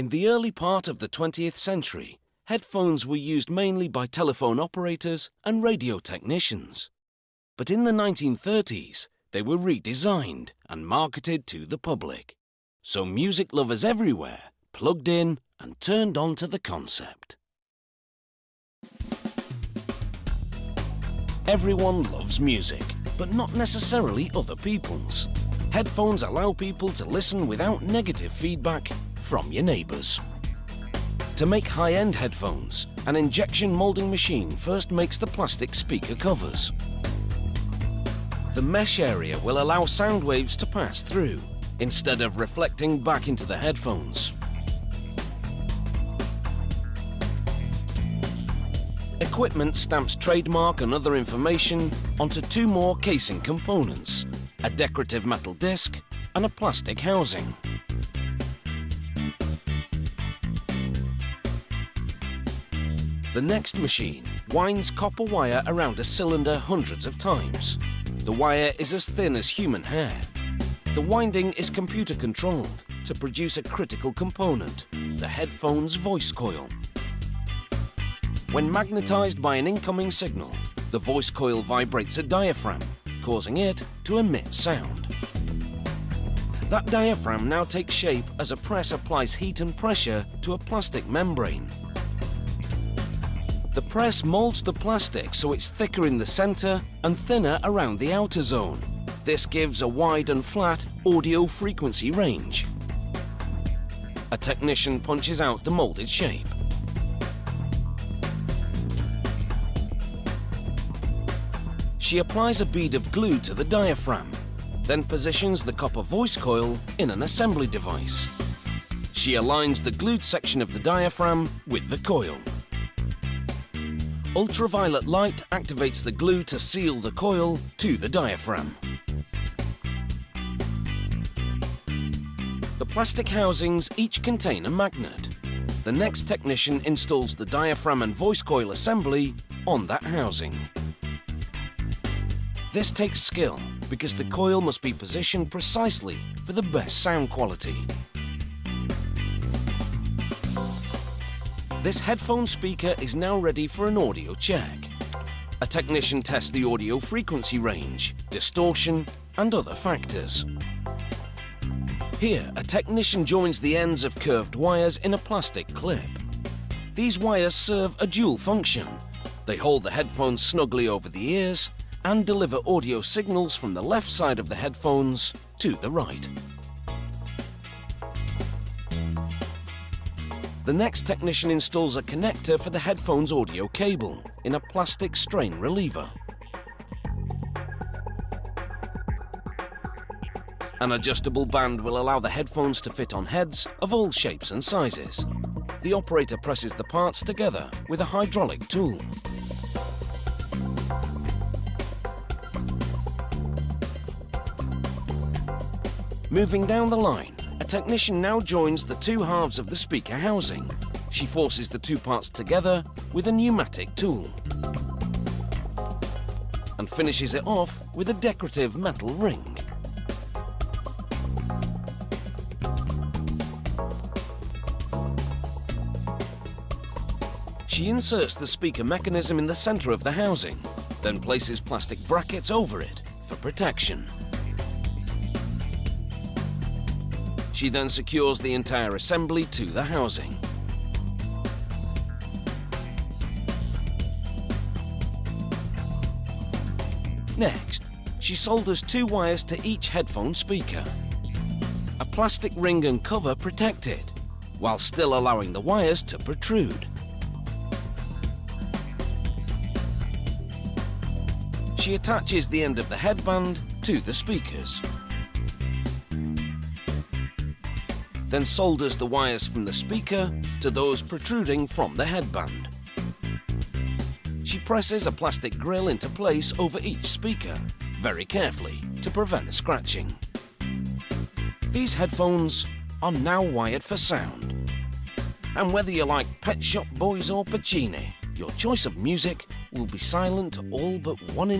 In the early part of the 20th century, headphones were used mainly by telephone operators and radio technicians. But in the 1930s, they were redesigned and marketed to the public. So music lovers everywhere plugged in and turned on to the concept. Everyone loves music, but not necessarily other people's. Headphones allow people to listen without negative feedback from your neighbours. To make high-end headphones, an injection moulding machine first makes the plastic speaker covers. The mesh area will allow sound waves to pass through, instead of reflecting back into the headphones. Equipment stamps trademark and other information onto two more casing components, a decorative metal disc and a plastic housing. The next machine winds copper wire around a cylinder hundreds of times. The wire is as thin as human hair. The winding is computer controlled to produce a critical component, the headphone's voice coil. When magnetized by an incoming signal, the voice coil vibrates a diaphragm, causing it to emit sound. That diaphragm now takes shape as a press applies heat and pressure to a plastic membrane. The press molds the plastic so it's thicker in the center and thinner around the outer zone. This gives a wide and flat audio frequency range. A technician punches out the molded shape. She applies a bead of glue to the diaphragm, then positions the copper voice coil in an assembly device. She aligns the glued section of the diaphragm with the coil. Ultraviolet light activates the glue to seal the coil to the diaphragm. The plastic housings each contain a magnet. The next technician installs the diaphragm and voice coil assembly on that housing. This takes skill because the coil must be positioned precisely for the best sound quality. This headphone speaker is now ready for an audio check. A technician tests the audio frequency range, distortion, and other factors. Here, a technician joins the ends of curved wires in a plastic clip. These wires serve a dual function. They hold the headphones snugly over the ears and deliver audio signals from the left side of the headphones to the right. The next technician installs a connector for the headphone's audio cable in a plastic strain reliever. An adjustable band will allow the headphones to fit on heads of all shapes and sizes. The operator presses the parts together with a hydraulic tool. Moving down the line, a technician now joins the two halves of the speaker housing. She forces the two parts together with a pneumatic tool and finishes it off with a decorative metal ring. She inserts the speaker mechanism in the center of the housing, then places plastic brackets over it for protection. She then secures the entire assembly to the housing. Next, she solders two wires to each headphone speaker. A plastic ring and cover protect it, while still allowing the wires to protrude. She attaches the end of the headband to the speakers. Then solders the wires from the speaker to those protruding from the headband. She presses a plastic grill into place over each speaker, very carefully, to prevent scratching. These headphones are now wired for sound. And whether you like Pet Shop Boys or Puccini, your choice of music will be silent to all but one